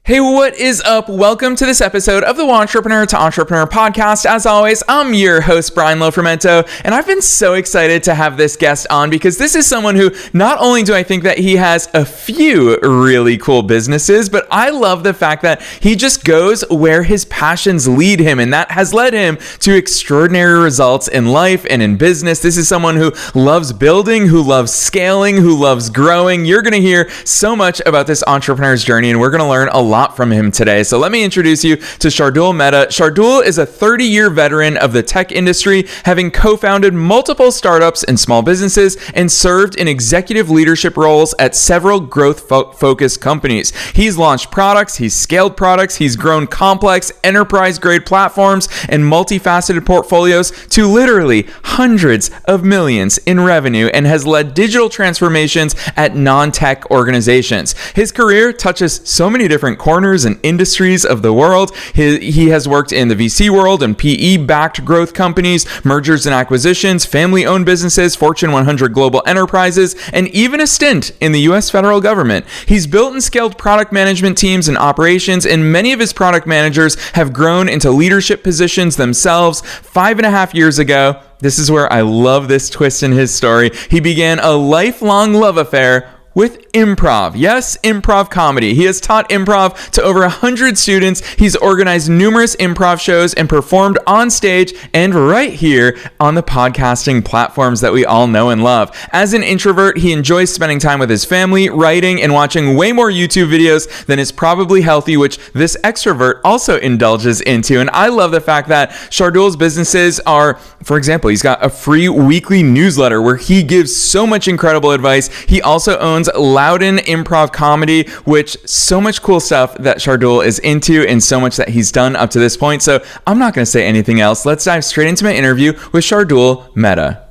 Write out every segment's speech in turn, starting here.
Hey, what is up? Welcome to this episode of the Entrepreneur to Entrepreneur podcast. As always, I'm your host, Brian Lofermento, and I've been so excited to have this guest on because this is someone who not only do I think that he has a few really cool businesses, but I love the fact that he just goes where his passions lead him, and that has led him to extraordinary results in life and in business. This is someone who loves building, who loves scaling, who loves growing. You're going to hear so much about this entrepreneur's journey, and we're going to learn a lot from him today. So let me introduce you to Shardul Mehta. Shardul is a 30-year veteran of the tech industry, having co-founded multiple startups and small businesses and served in executive leadership roles at several growth-focused companies. He's launched products, he's scaled products, he's grown complex enterprise-grade platforms and multifaceted portfolios to literally hundreds of millions in revenue and has led digital transformations at non-tech organizations. His career touches so many different corners and industries of the world. He has worked in the VC world and PE-backed growth companies, mergers and acquisitions, family-owned businesses, Fortune 100 global enterprises, and even a stint in the U.S. federal government. He's built and scaled product management teams and operations, and many of his product managers have grown into leadership positions themselves. 5.5 years ago, this is where I love this twist in his story, he began a lifelong love affair with improv. Yes, improv comedy. He has taught improv to over 100 students. He's organized numerous improv shows and performed on stage and right here on the podcasting platforms that we all know and love. As an introvert, he enjoys spending time with his family, writing, and watching way more YouTube videos than is probably healthy, which this extrovert also indulges into. And I love the fact that Shardul's businesses are, for example, he's got a free weekly newsletter where he gives so much incredible advice. He also owns Loudon Improv Comedy, which so much cool stuff that Shardul is into and so much that he's done up to this point. So I'm not going to say anything else. Let's dive straight into my interview with Shardul Mehta.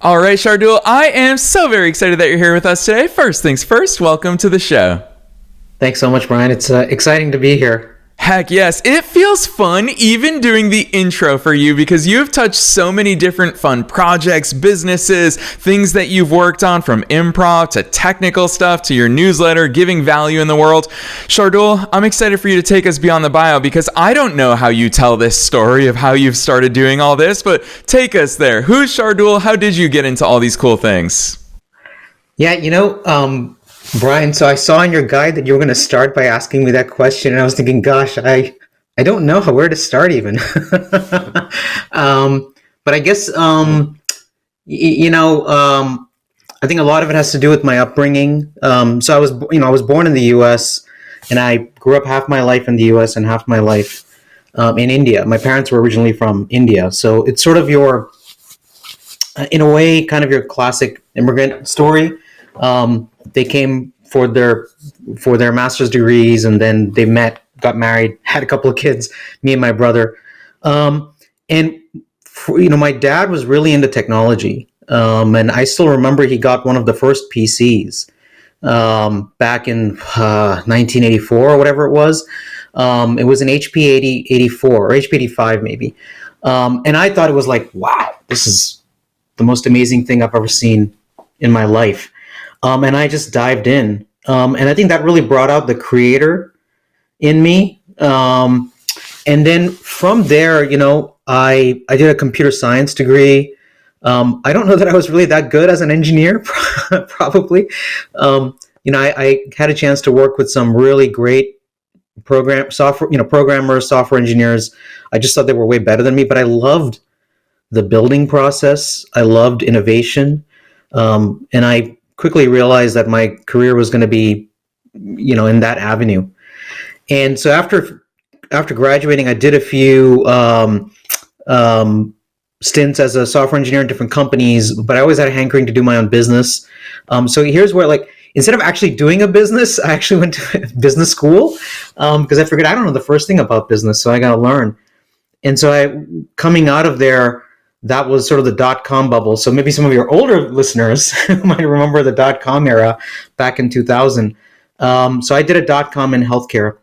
All right, Shardul, I am so very excited that you're here with us today. First things first, welcome to the show. Thanks so much, Brian. It's exciting to be here. Heck yes. It feels fun even doing the intro for you because you've touched so many different fun projects, businesses, things that you've worked on, from improv to technical stuff to your newsletter, giving value in the world. Shardul, I'm excited for you to take us beyond the bio because I don't know how you tell this story of how you've started doing all this, but take us there. Who's Shardul? How did you get into all these cool things? Yeah, Brian, so I saw in your guide that you were going to start by asking me that question, and I was thinking, gosh, I don't know where to start even. But I guess, I think a lot of it has to do with my upbringing. So I was born in the U.S., and I grew up half my life in the U.S. and half my life in India. My parents were originally from India, so it's sort of in a way, kind of your classic immigrant story. They came for their master's degrees, and then they met, got married, had a couple of kids, me and my brother. My dad was really into technology. And I still remember he got one of the first PCs back in 1984 or whatever it was. It was an HP 8084 or HP 85 maybe. And I thought it was like, wow, this is the most amazing thing I've ever seen in my life. And I just dived in. And I think that really brought out the creator in me. And then from there, I did a computer science degree. I don't know that I was really that good as an engineer, probably. I had a chance to work with some really great programmers, software engineers. I just thought they were way better than me, but I loved the building process. I loved innovation. And I quickly realized that my career was going to be, in that avenue. And so after graduating, I did a few stints as a software engineer in different companies, but I always had a hankering to do my own business. So here's where, instead of actually doing a business, I actually went to business school because I figured I don't know the first thing about business, so I got to learn. And so coming out of there, that was sort of the dot-com bubble. So maybe some of your older listeners might remember the dot-com era back in 2000. So I did a dot-com in healthcare,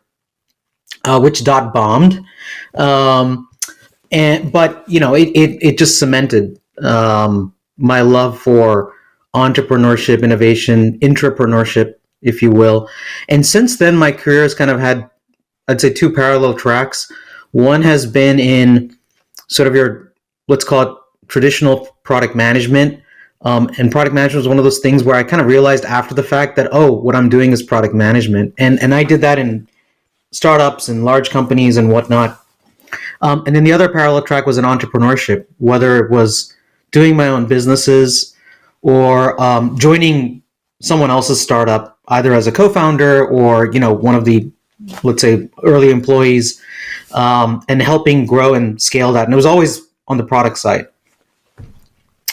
which dot-bombed. But it just cemented my love for entrepreneurship, innovation, intrapreneurship, if you will. And since then, my career has kind of had, I'd say, two parallel tracks. One has been in sort of your, let's call it, traditional product management. And product management was one of those things where I kind of realized after the fact that, oh, what I'm doing is product management. And I did that in startups and large companies and whatnot. And then the other parallel track was in entrepreneurship, whether it was doing my own businesses or joining someone else's startup, either as a co-founder or, one of the, let's say, early employees, and helping grow and scale that. And it was always on the product side.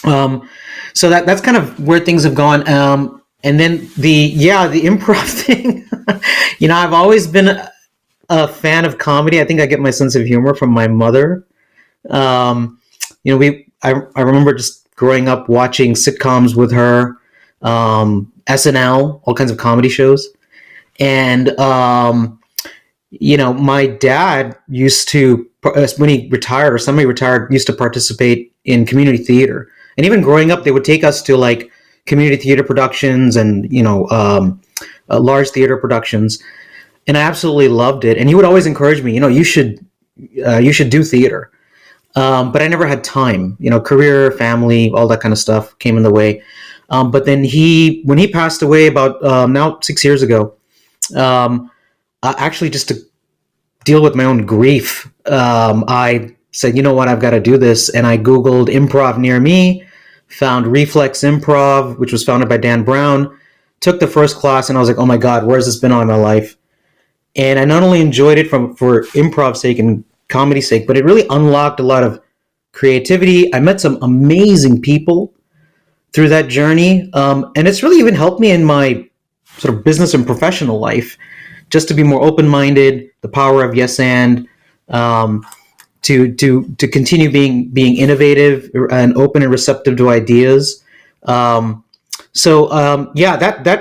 So that's kind of where things have gone. And then the improv thing, I've always been a fan of comedy. I think I get my sense of humor from my mother. I remember just growing up watching sitcoms with her, SNL, all kinds of comedy shows. And, my dad used to, when he retired or somebody retired, used to participate in community theater. And even growing up, they would take us to like community theater productions and, large theater productions. And I absolutely loved it. And he would always encourage me, you should do theater. But I never had time, career, family, all that kind of stuff came in the way. But then when he passed away about now 6 years ago, actually just to deal with my own grief, I said, you know what, I've got to do this. And I Googled improv near me, found Reflex Improv, which was founded by Dan Brown, took the first class, and I was like, oh my God, where has this been all my life? And I not only enjoyed it for improv's sake and comedy's sake, but it really unlocked a lot of creativity. I met some amazing people through that journey. And it's really even helped me in my sort of business and professional life, just to be more open-minded, the power of yes and, to continue being innovative and open and receptive to ideas. That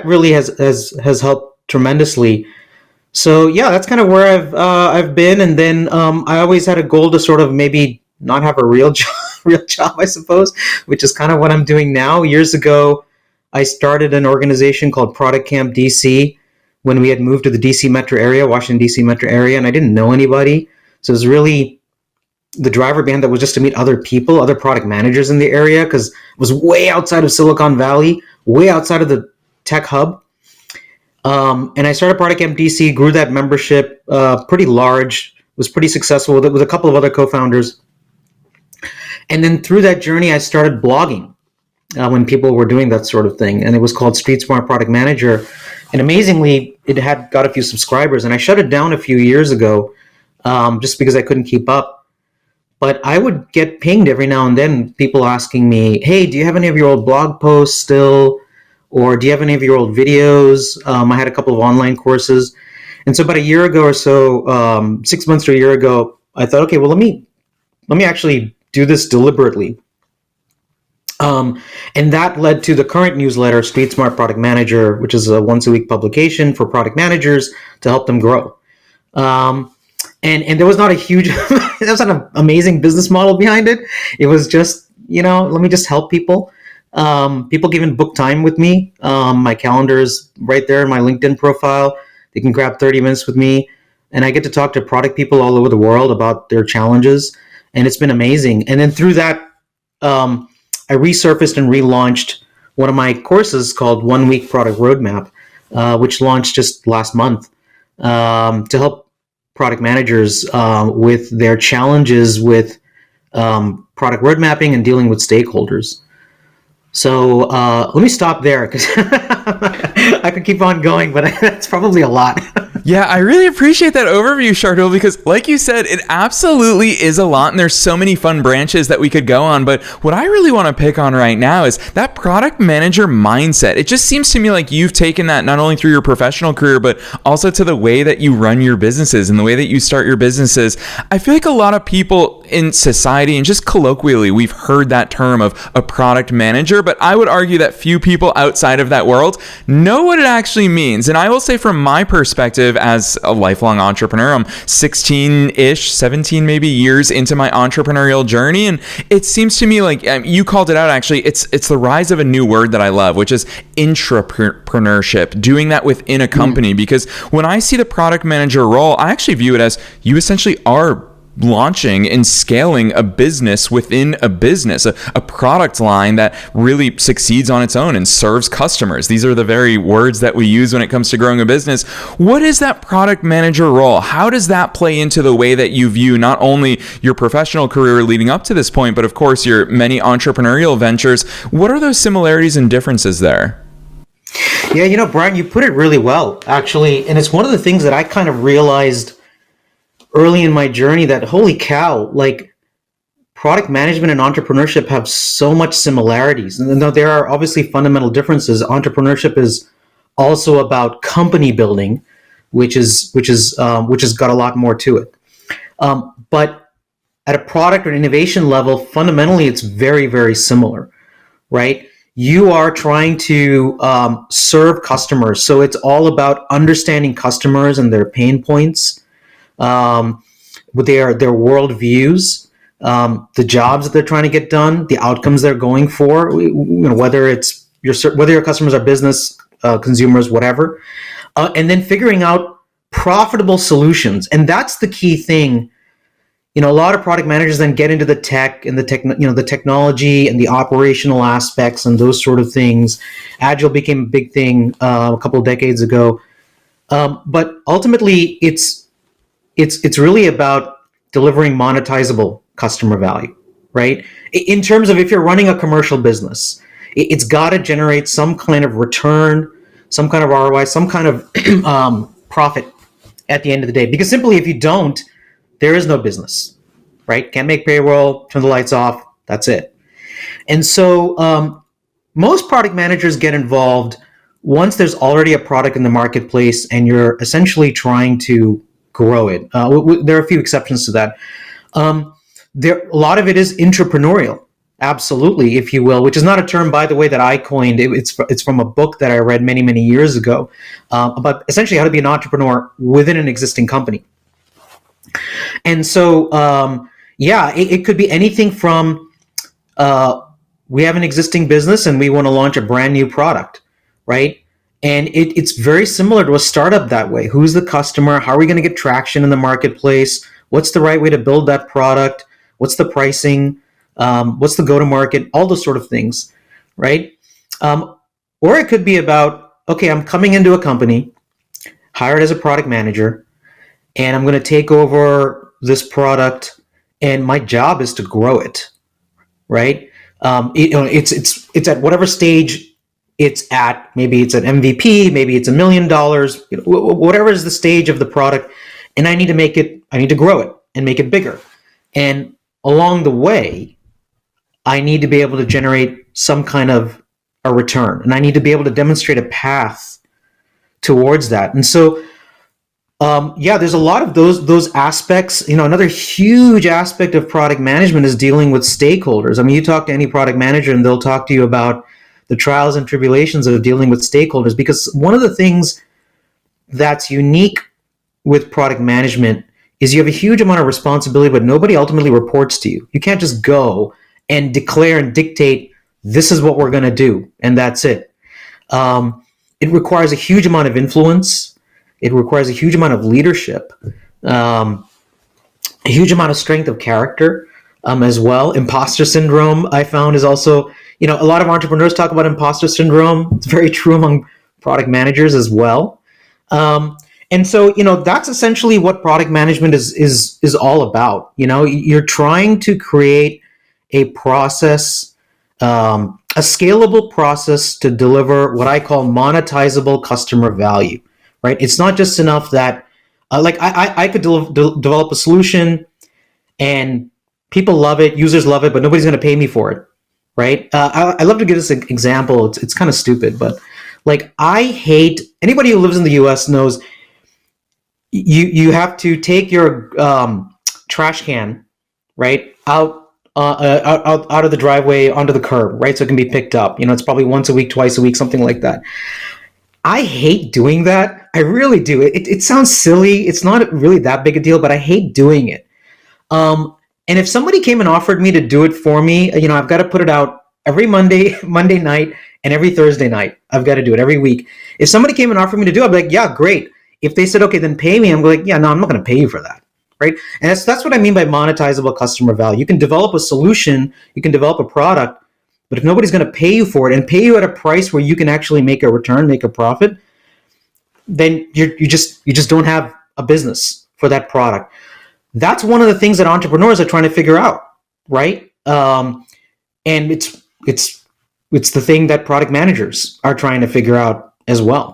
really has helped tremendously. So yeah, that's kind of where I've been. And then I always had a goal to sort of maybe not have a real job, I suppose, which is kind of what I'm doing now. Years ago, I started an organization called Product Camp DC when we had moved to the DC metro area, Washington DC metro area, and I didn't know anybody. So it was really the driver behind that was just to meet other people, other product managers in the area, because it was way outside of Silicon Valley, way outside of the tech hub. And I started Product Camp DC, grew that membership pretty large, was pretty successful with a couple of other co-founders. And then through that journey, I started blogging when people were doing that sort of thing. And it was called Street Smart Product Manager. And amazingly, it had got a few subscribers. And I shut it down a few years ago just because I couldn't keep up. But I would get pinged every now and then, people asking me, hey, do you have any of your old blog posts still? Or do you have any of your old videos? I had a couple of online courses. And so about a year ago or so, 6 months to a year ago, I thought, okay, well, let me actually do this deliberately. And that led to the current newsletter, Street Smart Product Manager, which is a once-a-week publication for product managers to help them grow. And there was not a huge, there was not an amazing business model behind it. It was just, let me just help people. People can even book time with me. My calendar is right there in my LinkedIn profile. They can grab 30 minutes with me, and I get to talk to product people all over the world about their challenges, and it's been amazing. And then through that, I resurfaced and relaunched one of my courses called 1 Week Product Roadmap, which launched just last month, to help product managers with their challenges with product road mapping and dealing with stakeholders. So let me stop there because I could keep on going, but that's probably a lot. Yeah, I really appreciate that overview, Shardul, because like you said, it absolutely is a lot, and there's so many fun branches that we could go on. But what I really want to pick on right now is that product manager mindset. It just seems to me like you've taken that not only through your professional career, but also to the way that you run your businesses and the way that you start your businesses. I feel like a lot of people in society and just colloquially, we've heard that term of a product manager, but I would argue that few people outside of that world know what it actually means. And I will say from my perspective as a lifelong entrepreneur, I'm 16-ish, 17 maybe years into my entrepreneurial journey. And it seems to me like you called it out, actually, it's the rise of a new word that I love, which is intrapreneurship, doing that within a company. Because when I see the product manager role, I actually view it as you essentially are launching and scaling a business within a business, a product line that really succeeds on its own and serves customers. These are the very words that we use when it comes to growing a business. What is that product manager role? How does that play into the way that you view not only your professional career leading up to this point, but of course your many entrepreneurial ventures? What are those similarities and differences there? Yeah, Brian, you put it really well, actually. And it's one of the things that I kind of realized early in my journey, that holy cow, like product management and entrepreneurship have so much similarities. And though there are obviously fundamental differences, entrepreneurship is also about company building, which has got a lot more to it. But at a product or innovation level, fundamentally, it's very, very similar, right? You are trying to serve customers. So it's all about understanding customers and their pain points, with their worldviews, the jobs that they're trying to get done, the outcomes they're going for, whether your customers are business, consumers, whatever, and then figuring out profitable solutions. And that's the key thing. A lot of product managers then get into the tech and the technology and the operational aspects and those sort of things. Agile became a big thing a couple of decades ago, but ultimately it's really about delivering monetizable customer value, right? In terms of if you're running a commercial business, it's got to generate some kind of return, some kind of ROI, some kind of profit at the end of the day. Because simply if you don't, there is no business, right? Can't make payroll, turn the lights off, that's it. And so most product managers get involved once there's already a product in the marketplace and you're essentially trying to grow it. There are a few exceptions to that. A lot of it is intrapreneurial, absolutely, if you will, which is not a term, by the way, that I coined. It's from a book that I read many, many years ago about essentially how to be an entrepreneur within an existing company. And so, it could be anything from we have an existing business and we want to launch a brand new product, right? And it's very similar to a startup that way. Who's the customer? How are we going to get traction in the marketplace? What's the right way to build that product? What's the pricing? What's the go-to-market? All those sort of things, right? Or it could be about, okay, I'm coming into a company, hired as a product manager, and I'm going to take over this product, and my job is to grow it, right? It's at whatever stage it's at. Maybe it's an MVP, maybe it's $1 million, whatever is the stage of the product, and I need to grow it and make it bigger. And along the way, I need to be able to generate some kind of a return, and I need to be able to demonstrate a path towards that. And so, there's a lot of those aspects. Another huge aspect of product management is dealing with stakeholders. I mean, you talk to any product manager and they'll talk to you about the trials and tribulations of dealing with stakeholders, because one of the things that's unique with product management is you have a huge amount of responsibility, but nobody ultimately reports to you. You can't just go and declare and dictate, this is what we're going to do, and that's it. It requires a huge amount of influence. It requires a huge amount of leadership, a huge amount of strength of character as well. Imposter syndrome, I found, is also, a lot of entrepreneurs talk about imposter syndrome. It's very true among product managers as well. And so, that's essentially what product management is all about. You're trying to create a process, a scalable process to deliver what I call monetizable customer value, right? It's not just enough that, I could develop a solution and people love it, users love it, but nobody's going to pay me for it, right? I love to give this example. It's kind of stupid, but I hate, anybody who lives in the US knows you have to take your trash can, right, out out of the driveway onto the curb, right? So it can be picked up. It's probably once a week, twice a week, something like that. I hate doing that. I really do. It sounds silly. It's not really that big a deal, but I hate doing it. And if somebody came and offered me to do it for me, I've got to put it out every Monday night, and every Thursday night. I've got to do it every week. If somebody came and offered me to do it, I'd be like, yeah, great. If they said, okay, then pay me, I'm like, yeah, no, I'm not going to pay you for that. Right? And that's what I mean by monetizable customer value. You can develop a solution, you can develop a product, but if nobody's going to pay you for it and pay you at a price where you can actually make a return, make a profit, then you just don't have a business for that product. That's one of the things that entrepreneurs are trying to figure out, right? And it's the thing that product managers are trying to figure out as well.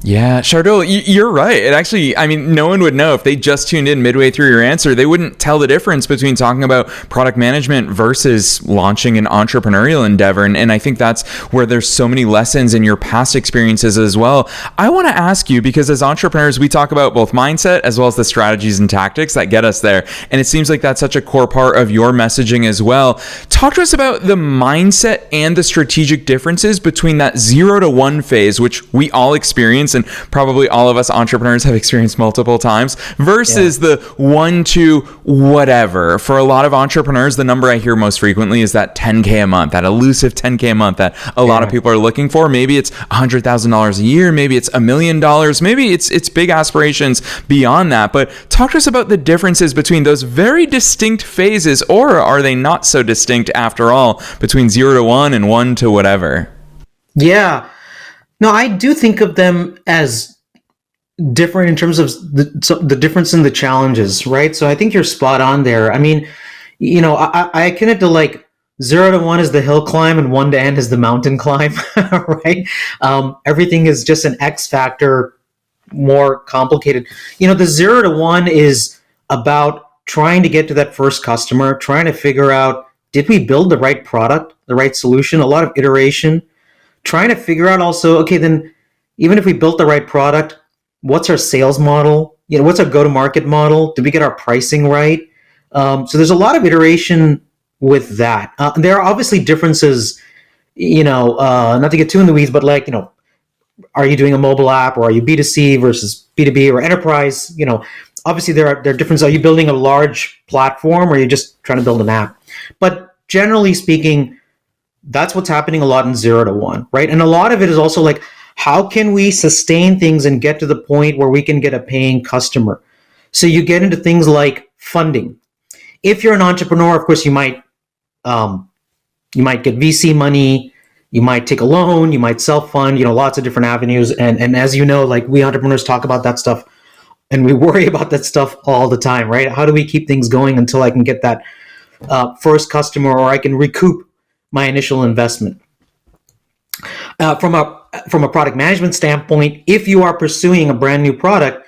Yeah, Shardul, you're right. It actually, no one would know if they just tuned in midway through your answer. They wouldn't tell the difference between talking about product management versus launching an entrepreneurial endeavor. And I think that's where there's so many lessons in your past experiences as well. I want to ask you, because as entrepreneurs, we talk about both mindset as well as the strategies and tactics that get us there. And it seems like that's such a core part of your messaging as well. Talk to us about the mindset and the strategic differences between that 0 to 1 phase, which we all experience and probably all of us entrepreneurs have experienced multiple times, versus the 1 to whatever. For a lot of entrepreneurs, the number I hear most frequently is that 10K a month, that elusive 10K a month that a lot of people are looking for. Maybe it's $100,000 a year, maybe it's $1 million, maybe it's big aspirations beyond that. But talk to us about the differences between those very distinct phases, or are they not so distinct after all, between 0 to 1 and 1 to whatever? Yeah. No, I do think of them as different in terms of the difference in the challenges, right? So I think you're spot on there. I akin it to like 0 to 1 is the hill climb and 1 to end is the mountain climb, right? Everything is just an X factor, more complicated. The 0 to 1 is about trying to get to that first customer, trying to figure out, did we build the right product, the right solution, a lot of iteration, trying to figure out also, okay, then even if we built the right product, what's our sales model? What's our go-to-market model? Did we get our pricing right? So there's a lot of iteration with that. There are obviously differences, not to get too in the weeds, but are you doing a mobile app, or are you B2C versus B2B or enterprise? Obviously there are differences. Are you building a large platform, or are you just trying to build an app? But generally speaking, that's what's happening a lot in 0 to 1, right? And a lot of it is also like, how can we sustain things and get to the point where we can get a paying customer? So you get into things like funding. If you're an entrepreneur, of course, you might get VC money, you might take a loan, you might self-fund, lots of different avenues. And as you know, like, we entrepreneurs talk about that stuff and we worry about that stuff all the time, right? How do we keep things going until I can get that first customer, or I can recoup my initial investment? From a product management standpoint, if you are pursuing a brand new product,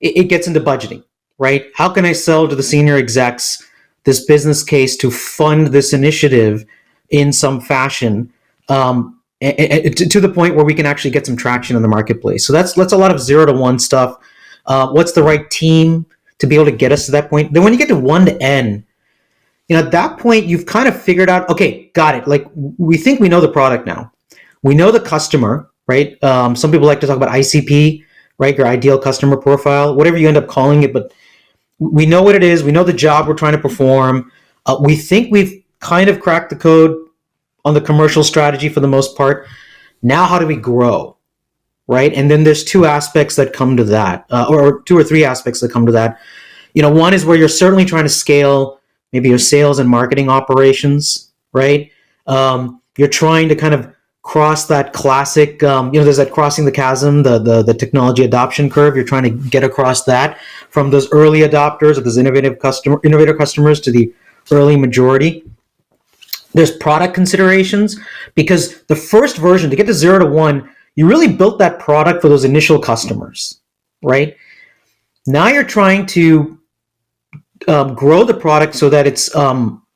it gets into budgeting, right? How can I sell to the senior execs this business case to fund this initiative in some fashion, to the point where we can actually get some traction in the marketplace? So that's a lot of 0 to 1 stuff. What's the right team to be able to get us to that point? Then when you get to 1 to N, at that point, you've kind of figured out, okay, got it. Like, we think we know the product now. We know the customer, right? Some people like to talk about ICP, right? Your ideal customer profile, whatever you end up calling it. But we know what it is. We know the job we're trying to perform. We think we've kind of cracked the code on the commercial strategy for the most part. Now, how do we grow, right? And then there's 2 aspects that come to that, or 2 or 3 aspects that come to that. One is where you're certainly trying to scale maybe your sales and marketing operations, right? You're trying to kind of cross that classic, there's that crossing the chasm, the technology adoption curve. You're trying to get across that from those early adopters or those innovator customers to the early majority. There's product considerations, because the first version, to get to 0 to 1, you really built that product for those initial customers, right? Now you're trying to grow the product so that it's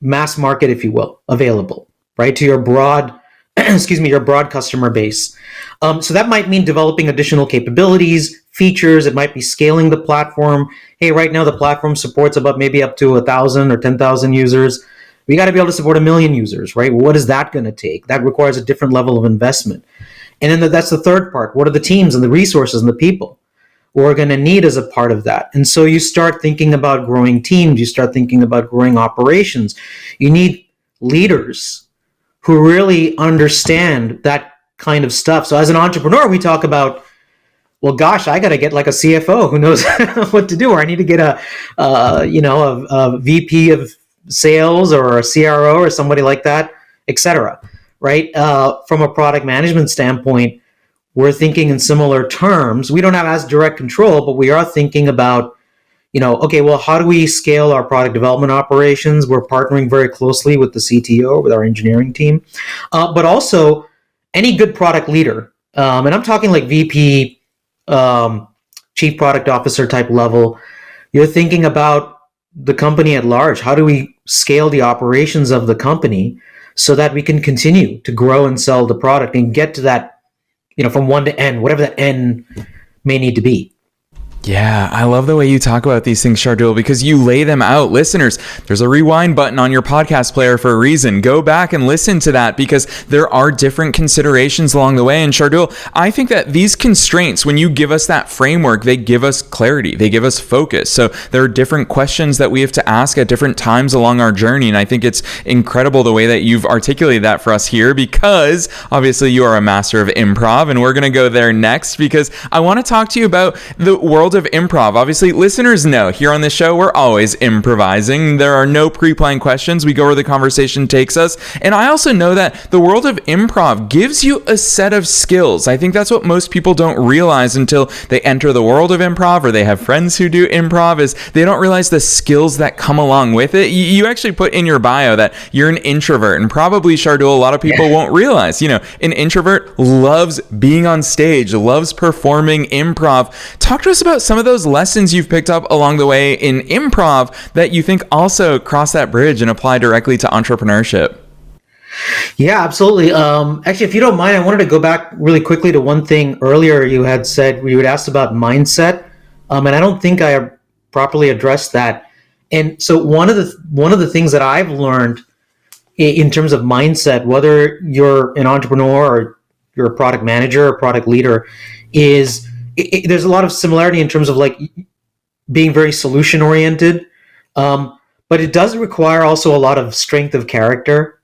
mass market, if you will, available, right, to your broad customer base. So that might mean developing additional capabilities, features. It might be scaling the platform. Hey, right now the platform supports maybe up to 1,000 or 10,000 users. We got to be able to support 1 million users, right? What is that going to take? That requires a different level of investment. And then that's the third part. What are the teams and the resources and the people we're going to need as a part of that? And so you start thinking about growing teams. You start thinking about growing operations. You need leaders who really understand that kind of stuff. So as an entrepreneur, we talk about, well, gosh, I got to get like a CFO who knows what to do, or I need to get a VP of sales or a CRO or somebody like that, etc. Right? From a product management standpoint, we're thinking in similar terms. We don't have as direct control, but we are thinking about, okay, well, how do we scale our product development operations? We're partnering very closely with the CTO, with our engineering team, but also any good product leader. And I'm talking like VP, chief product officer type level. You're thinking about the company at large. How do we scale the operations of the company so that we can continue to grow and sell the product and get to that, from 1 to N, whatever that N may need to be. Yeah, I love the way you talk about these things, Shardul, because you lay them out. Listeners, there's a rewind button on your podcast player for a reason. Go back and listen to that because there are different considerations along the way. And Shardul, I think that these constraints, when you give us that framework, they give us clarity, they give us focus. So there are different questions that we have to ask at different times along our journey. And I think it's incredible the way that you've articulated that for us here, because obviously you are a master of improv, and we're going to go there next because I want to talk to you about the world of improv. Obviously, listeners know here on this show, we're always improvising. There are no pre-planned questions. We go where the conversation takes us. And I also know that the world of improv gives you a set of skills. I think that's what most people don't realize until they enter the world of improv or they have friends who do improv, is they don't realize the skills that come along with it. You actually put in your bio that you're an introvert, and probably, Shardul, a lot of people won't realize, an introvert loves being on stage, loves performing improv. Talk to us about some of those lessons you've picked up along the way in improv that you think also cross that bridge and apply directly to entrepreneurship. Yeah, absolutely. Actually, if you don't mind, I wanted to go back really quickly to one thing earlier you had said. You had asked about mindset, and I don't think I properly addressed that. And so one of the things that I've learned in terms of mindset, whether you're an entrepreneur or you're a product manager or product leader, is there's a lot of similarity in terms of like being very solution oriented, but it does require also a lot of strength of character,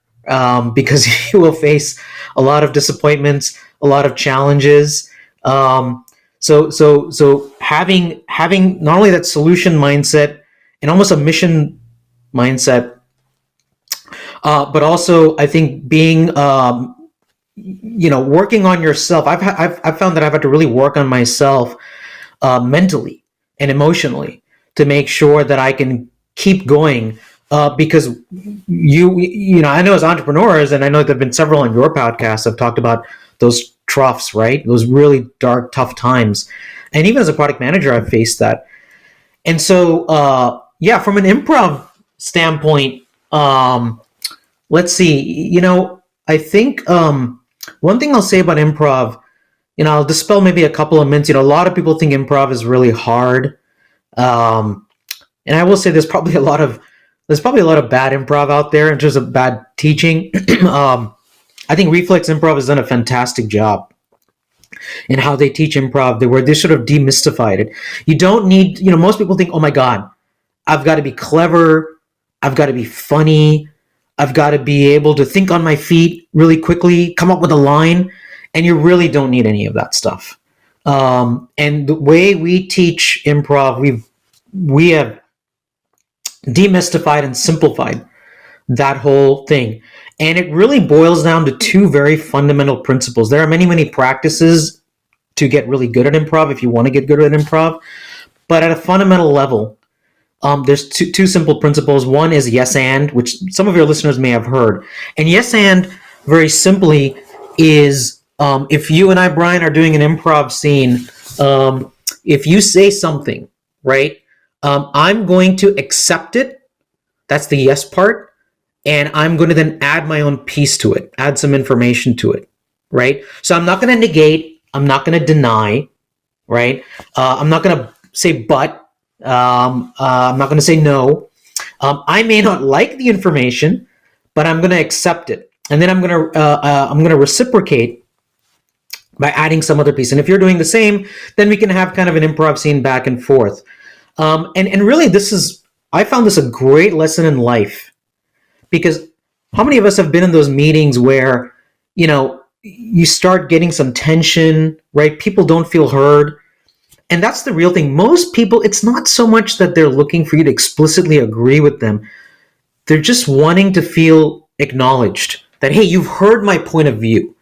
because you will face a lot of disappointments, a lot of challenges. So having not only that solution mindset and almost a mission mindset, but also I think being working on yourself. I've found that I've had to really work on myself mentally and emotionally to make sure that I can keep going. Because I know as entrepreneurs, and I know there've been several on your podcast have talked about those troughs, right? Those really dark, tough times. And even as a product manager, I've faced that. And so, from an improv standpoint, let's see. I think one thing I'll say about improv, I'll dispel maybe a couple of myths. A lot of people think improv is really hard, and I will say there's probably a lot of bad improv out there in terms of bad teaching. I think Reflex Improv has done a fantastic job in how they teach improv. They sort of demystified it. You don't need, most people think, oh my God, I've got to be clever, I've got to be funny, I've got to be able to think on my feet really quickly, come up with a line, and you really don't need any of that stuff. And the way we teach improv, we have demystified and simplified that whole thing. And it really boils down to two very fundamental principles. There are many, many practices to get really good at improv if you want to get good at improv. But at a fundamental level, there's two simple principles. One is yes and, which some of your listeners may have heard. And yes and, very simply, is if you and I, Brian, are doing an improv scene, if you say something, right, I'm going to accept it. That's the yes part. And I'm going to then add my own piece to it, add some information to it, right? So I'm not going to negate. I'm not going to deny, right? I'm not going to say but. I'm not going to say no. I may not like the information, but I'm going to accept it. And then I'm going to reciprocate by adding some other piece. And if you're doing the same, then we can have kind of an improv scene back and forth. And really, I found this a great lesson in life, because how many of us have been in those meetings where, you start getting some tension, right? People don't feel heard. And that's the real thing. Most people, it's not so much that they're looking for you to explicitly agree with them. They're just wanting to feel acknowledged that, hey, you've heard my point of view.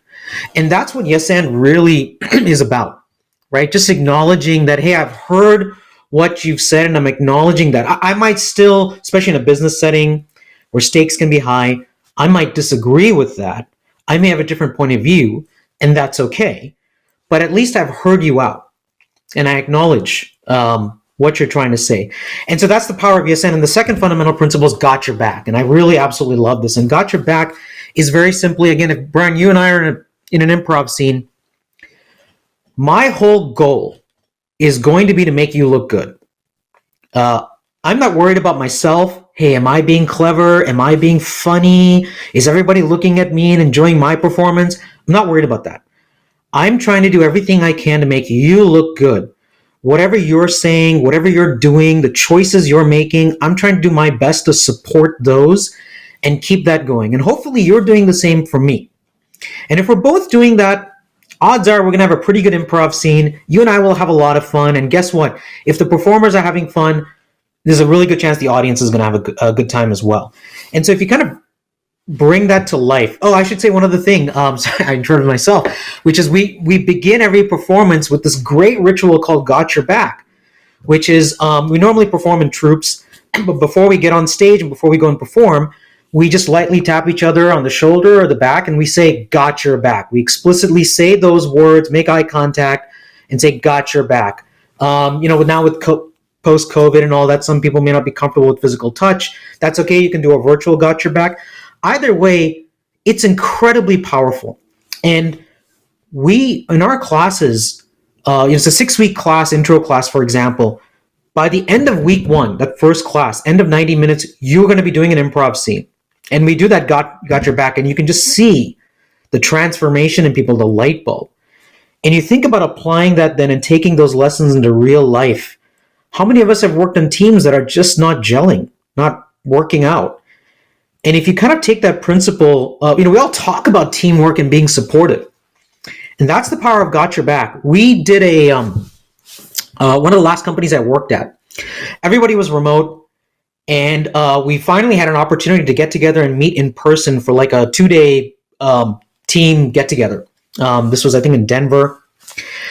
And that's what Yes and really is about, right? Just acknowledging that, hey, I've heard what you've said, and I'm acknowledging that. I might still, especially in a business setting where stakes can be high, I might disagree with that. I may have a different point of view, and that's okay. But at least I've heard you out, and I acknowledge what you're trying to say. And so that's the power of Yes and. And the second fundamental principle is got your back. And I really absolutely love this. And got your back is very simply, again, if Brian, you and I are in an improv scene, my whole goal is going to be to make you look good. I'm not worried about myself. Hey, am I being clever? Am I being funny? Is everybody looking at me and enjoying my performance? I'm not worried about that. I'm trying to do everything I can to make you look good. Whatever you're saying, whatever you're doing, the choices you're making, I'm trying to do my best to support those and keep that going. And hopefully you're doing the same for me. And if we're both doing that, odds are we're going to have a pretty good improv scene. You and I will have a lot of fun. And guess what? If the performers are having fun, there's a really good chance the audience is going to have a good time as well. And so if you kind of bring that to life. Oh, I should say one other thing. Sorry, I interrupted myself, which is we begin every performance with this great ritual called Got Your Back, which is we normally perform in troops, but before we get on stage and before we go and perform, we just lightly tap each other on the shoulder or the back, and we say, got your back. We explicitly say those words, make eye contact, and say, got your back. Now with post-COVID and all that, some people may not be comfortable with physical touch. That's okay. You can do a virtual got your back. Either way, it's incredibly powerful. And we, in our classes, it's a 6-week class, intro class, for example. By the end of week 1, that first class, end of 90 minutes, you're going to be doing an improv scene. And we do that got your back, and you can just see the transformation in people, the light bulb. And you think about applying that then and taking those lessons into real life. How many of us have worked on teams that are just not gelling, not working out? And if you kind of take that principle, we all talk about teamwork and being supportive. And that's the power of got your back. We did one of the last companies I worked at. Everybody was remote. And we finally had an opportunity to get together and meet in person for like a 2-day team get-together. This was, I think, in Denver.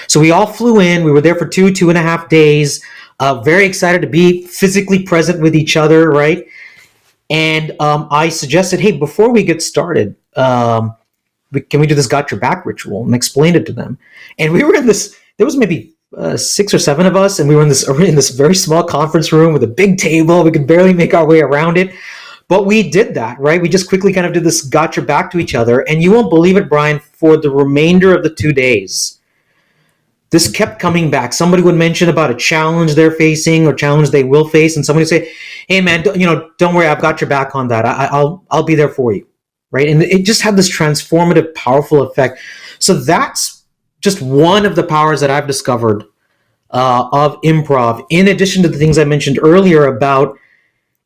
So we all flew in. We were there for 2.5 days. Very excited to be physically present with each other, right? And I suggested, hey, before we get started, can we do this got your back ritual? And explained it to them. And we were in this, there was maybe 6 or 7 of us, and we were in this very small conference room with a big table. We could barely make our way around it, but we did that, right? We just quickly kind of did this got your back to each other, and you won't believe it, Brian, for the remainder of the 2 days, this kept coming back. Somebody would mention about a challenge they're facing or challenge they will face, and somebody would say, hey man, don't worry, I've got your back on that. I'll be there for you, right? And it just had this transformative, powerful effect. So that's just one of the powers that I've discovered of improv, in addition to the things I mentioned earlier about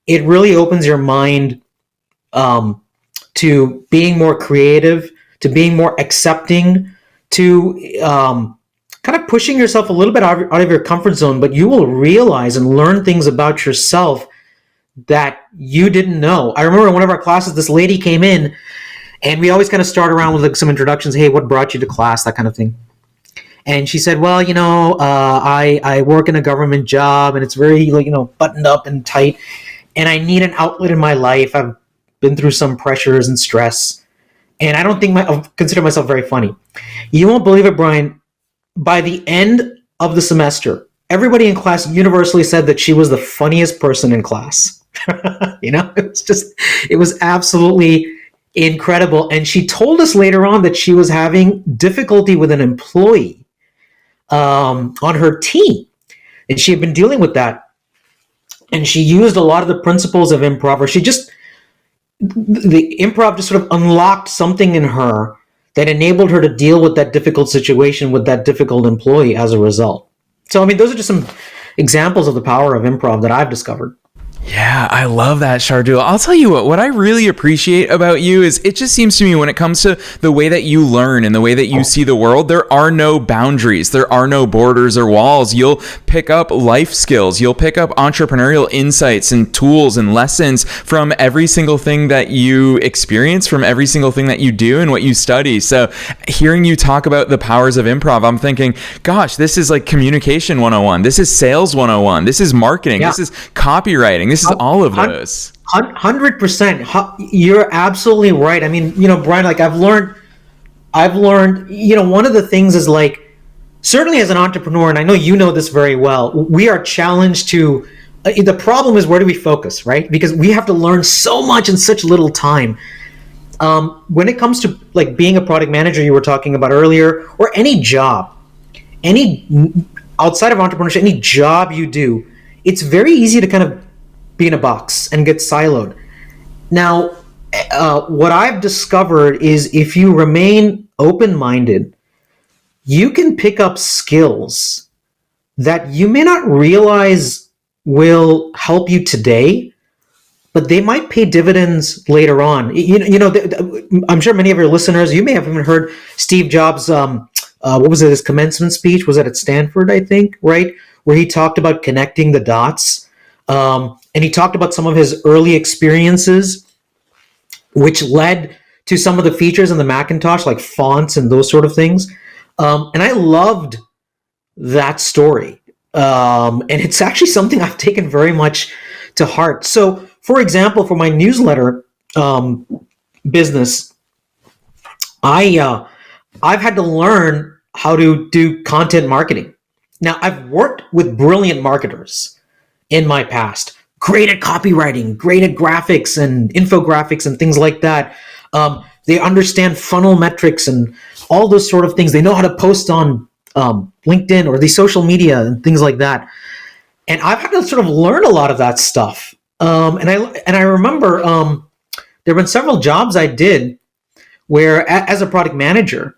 it really opens your mind to being more creative, to being more accepting, to kind of pushing yourself a little bit out of your comfort zone, but you will realize and learn things about yourself that you didn't know. I remember in one of our classes, this lady came in, and we always kind of start around with like some introductions. Hey, what brought you to class? That kind of thing. And she said, well, I work in a government job, and it's very, buttoned up and tight, and I need an outlet in my life. I've been through some pressures and stress, and I don't think I consider myself very funny. You won't believe it, Brian. By the end of the semester, everybody in class universally said that she was the funniest person in class. It was absolutely incredible. And she told us later on that she was having difficulty with an employee on her team, and she had been dealing with that. And she used a lot of the principles of improv, or she just the improv just sort of unlocked something in her that enabled her to deal with that difficult situation with that difficult employee as a result. So, I mean, those are just some examples of the power of improv that I've discovered. Yeah, I love that, Shardul. I'll tell you what I really appreciate about you is it just seems to me when it comes to the way that you learn and the way that you see the world, there are no boundaries. There are no borders or walls. You'll pick up life skills. You'll pick up entrepreneurial insights and tools and lessons from every single thing that you experience, from every single thing that you do and what you study. So hearing you talk about the powers of improv, I'm thinking, gosh, this is like communication 101. This is sales 101. This is marketing. This is copywriting. This is all of those. 100%. You're absolutely right. I mean, Brian, like I've learned, one of the things is like, certainly as an entrepreneur, and I know you know this very well, we are challenged to, the problem is where do we focus, right? Because we have to learn so much in such little time. When it comes to like being a product manager, you were talking about earlier, or any job, outside of entrepreneurship, any job you do, it's very easy to kind of be in a box and get siloed. Now, what I've discovered is if you remain open-minded, you can pick up skills that you may not realize will help you today, but they might pay dividends later on. I'm sure many of your listeners, you may have even heard Steve Jobs, what was it, his commencement speech? Was it at Stanford, I think, right? Where he talked about connecting the dots. And he talked about some of his early experiences, which led to some of the features in the Macintosh, like fonts and those sort of things. And I loved that story. And it's actually something I've taken very much to heart. So, for example, for my newsletter business, I've had to learn how to do content marketing. Now, I've worked with brilliant marketers in my past, great at copywriting, great at graphics and infographics and things like that. They understand funnel metrics and all those sort of things. They know how to post on LinkedIn or the social media and things like that. And I've had to sort of learn a lot of that stuff. And I remember there have been several jobs I did where, as a product manager,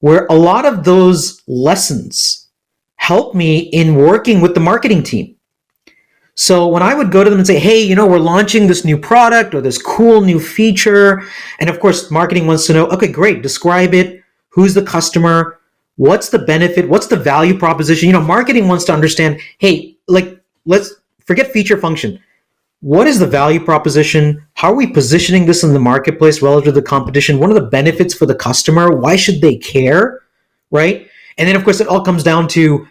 where a lot of those lessons helped me in working with the marketing team. So when I would go to them and say, hey, we're launching this new product or this cool new feature. And of course, marketing wants to know, okay, great, describe it. Who's the customer? What's the benefit? What's the value proposition? Marketing wants to understand, hey, like, let's forget feature function. What is the value proposition? How are we positioning this in the marketplace relative to the competition? What are the benefits for the customer? Why should they care? Right? And then, of course, it all comes down to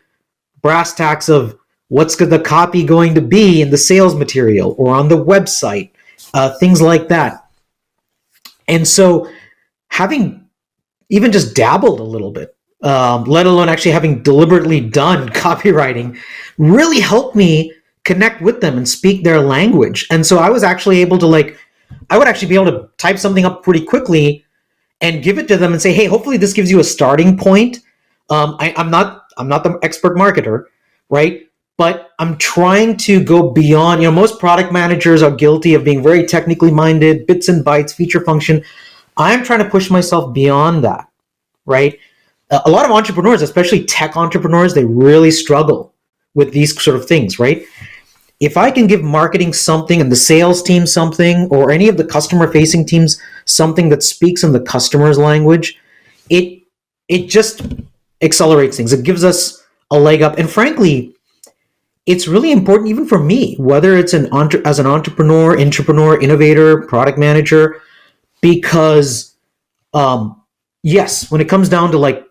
brass tacks of what's the copy going to be in the sales material or on the website, things like that. And so having even just dabbled a little bit, let alone actually having deliberately done copywriting, really helped me connect with them and speak their language. And so I was actually able to I would actually be able to type something up pretty quickly and give it to them and say, hey, hopefully this gives you a starting point. I'm not the expert marketer, right? But I'm trying to go beyond, most product managers are guilty of being very technically minded, bits and bytes, feature function. I'm trying to push myself beyond that, right? A lot of entrepreneurs, especially tech entrepreneurs, they really struggle with these sort of things, right? If I can give marketing something and the sales team something, or any of the customer facing teams something that speaks in the customer's language, it just accelerates things. It gives us a leg up. And frankly, it's really important even for me, whether it's as an entrepreneur, intrapreneur, innovator, product manager, because yes, when it comes down to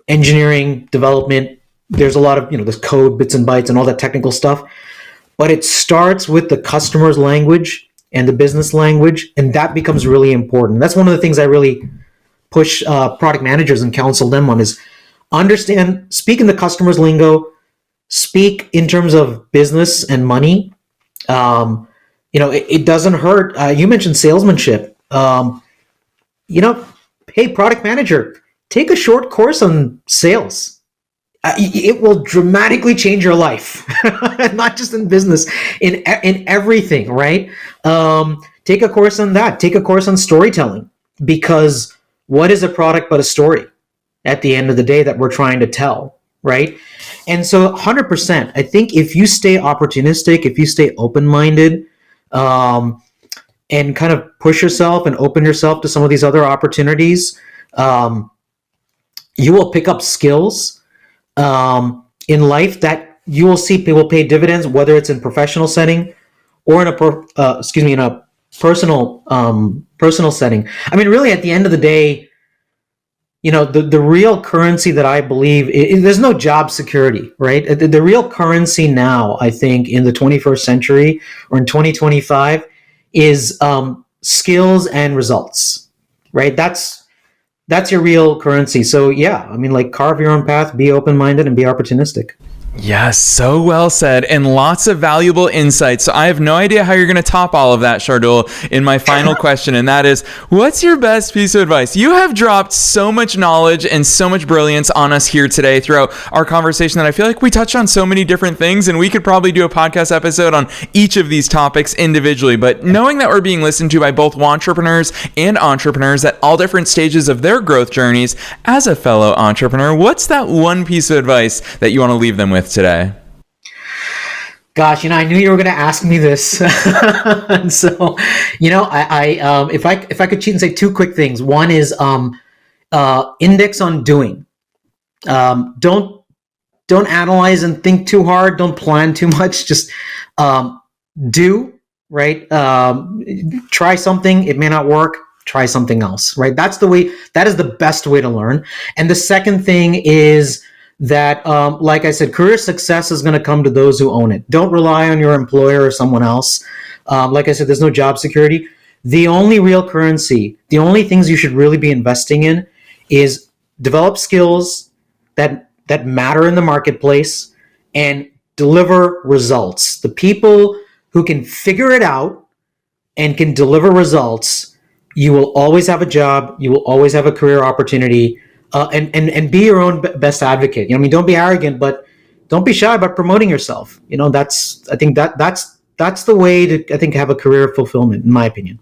engineering, development, there's a lot of, there's code, bits and bytes and all that technical stuff, but it starts with the customer's language and the business language, and that becomes really important. That's one of the things I really push product managers and counsel them on is speak in the customer's lingo, speak in terms of business and money. It doesn't hurt. You mentioned salesmanship. Hey, product manager, take a short course on sales. It will dramatically change your life, not just in business, in everything, right? take a course on that. Take a course on storytelling, because what is a product but a story at the end of the day that we're trying to tell, right? And so 100%, I think if you stay opportunistic, if you stay open-minded, and kind of push yourself and open yourself to some of these other opportunities, you will pick up skills in life that you will see people pay dividends, whether it's in professional setting or in a personal setting. I mean, really, at the end of the day, the real currency that I believe there's no job security, right? The real currency now, I think, in the 21st century or in 2025 is skills and results, right? That's your real currency. So yeah, I mean, like, carve your own path, be open-minded, and be opportunistic. Yes, so well said, and lots of valuable insights. So I have no idea how you're going to top all of that, Shardul, in my final question, and that is, what's your best piece of advice? You have dropped so much knowledge and so much brilliance on us here today throughout our conversation that I feel like we touched on so many different things, and we could probably do a podcast episode on each of these topics individually. But knowing that we're being listened to by both entrepreneurs and entrepreneurs at all different stages of their growth journeys, as a fellow entrepreneur, what's that one piece of advice that you want to leave them with today? Gosh, I knew you were going to ask me this. And so, if I could cheat and say two quick things. One is index on doing. Don't analyze and think too hard. Don't plan too much. Just do, right? Try something. It may not work. Try something else, right? That is the best way to learn. And the second thing is that, like I said, career success is going to come to those who own it. Don't rely on your employer or someone else. Like I said, there's no job security. The only real currency, the only things you should really be investing in is develop skills that matter in the marketplace and deliver results. The people who can figure it out and can deliver results, you will always have a job. You will always have a career opportunity. And be your own best advocate. Don't be arrogant, but don't be shy about promoting yourself. That's the way to, I think, have a career fulfillment, in my opinion.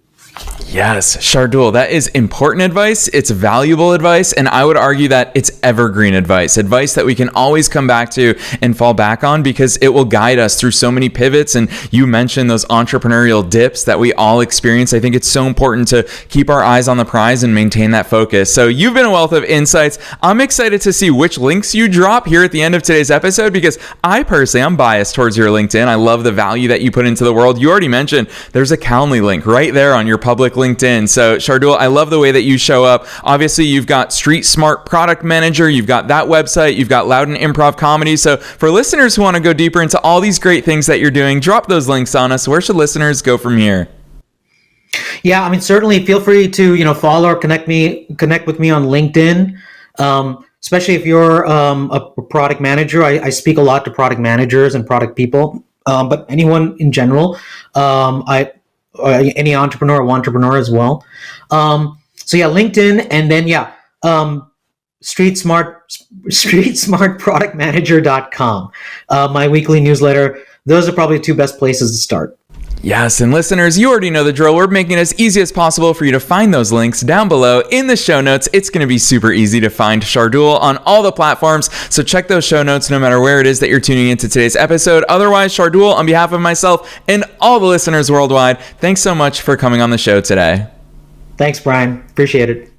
Yes, Shardul, that is important advice. It's valuable advice. And I would argue that it's evergreen advice that we can always come back to and fall back on, because it will guide us through so many pivots. And you mentioned those entrepreneurial dips that we all experience. I think it's so important to keep our eyes on the prize and maintain that focus. So you've been a wealth of insights. I'm excited to see which links you drop here at the end of today's episode, because I'm biased towards your LinkedIn. I love the value that you put into the world. You already mentioned there's a Calendly link right there on your public LinkedIn. So Shardul, I love the way that you show up. Obviously, you've got Street Smart Product Manager, you've got that website, you've got Loudon Improv Comedy. So for listeners who want to go deeper into all these great things that you're doing, drop those links on us. Where should listeners go from here? Yeah, certainly feel free to, follow or connect with me on LinkedIn. Especially if you're a product manager. I speak a lot to product managers and product people, but anyone in general. Any entrepreneur or entrepreneur as well. So yeah, LinkedIn, and then streetsmartproductmanager.com, my weekly newsletter. Those are probably the two best places to start. Yes, and listeners, you already know the drill. We're making it as easy as possible for you to find those links down below in the show notes. It's going to be super easy to find Shardul on all the platforms, so check those show notes no matter where it is that you're tuning into today's episode. Otherwise, Shardul, on behalf of myself and all the listeners worldwide, thanks so much for coming on the show today. Thanks, Brian. Appreciate it.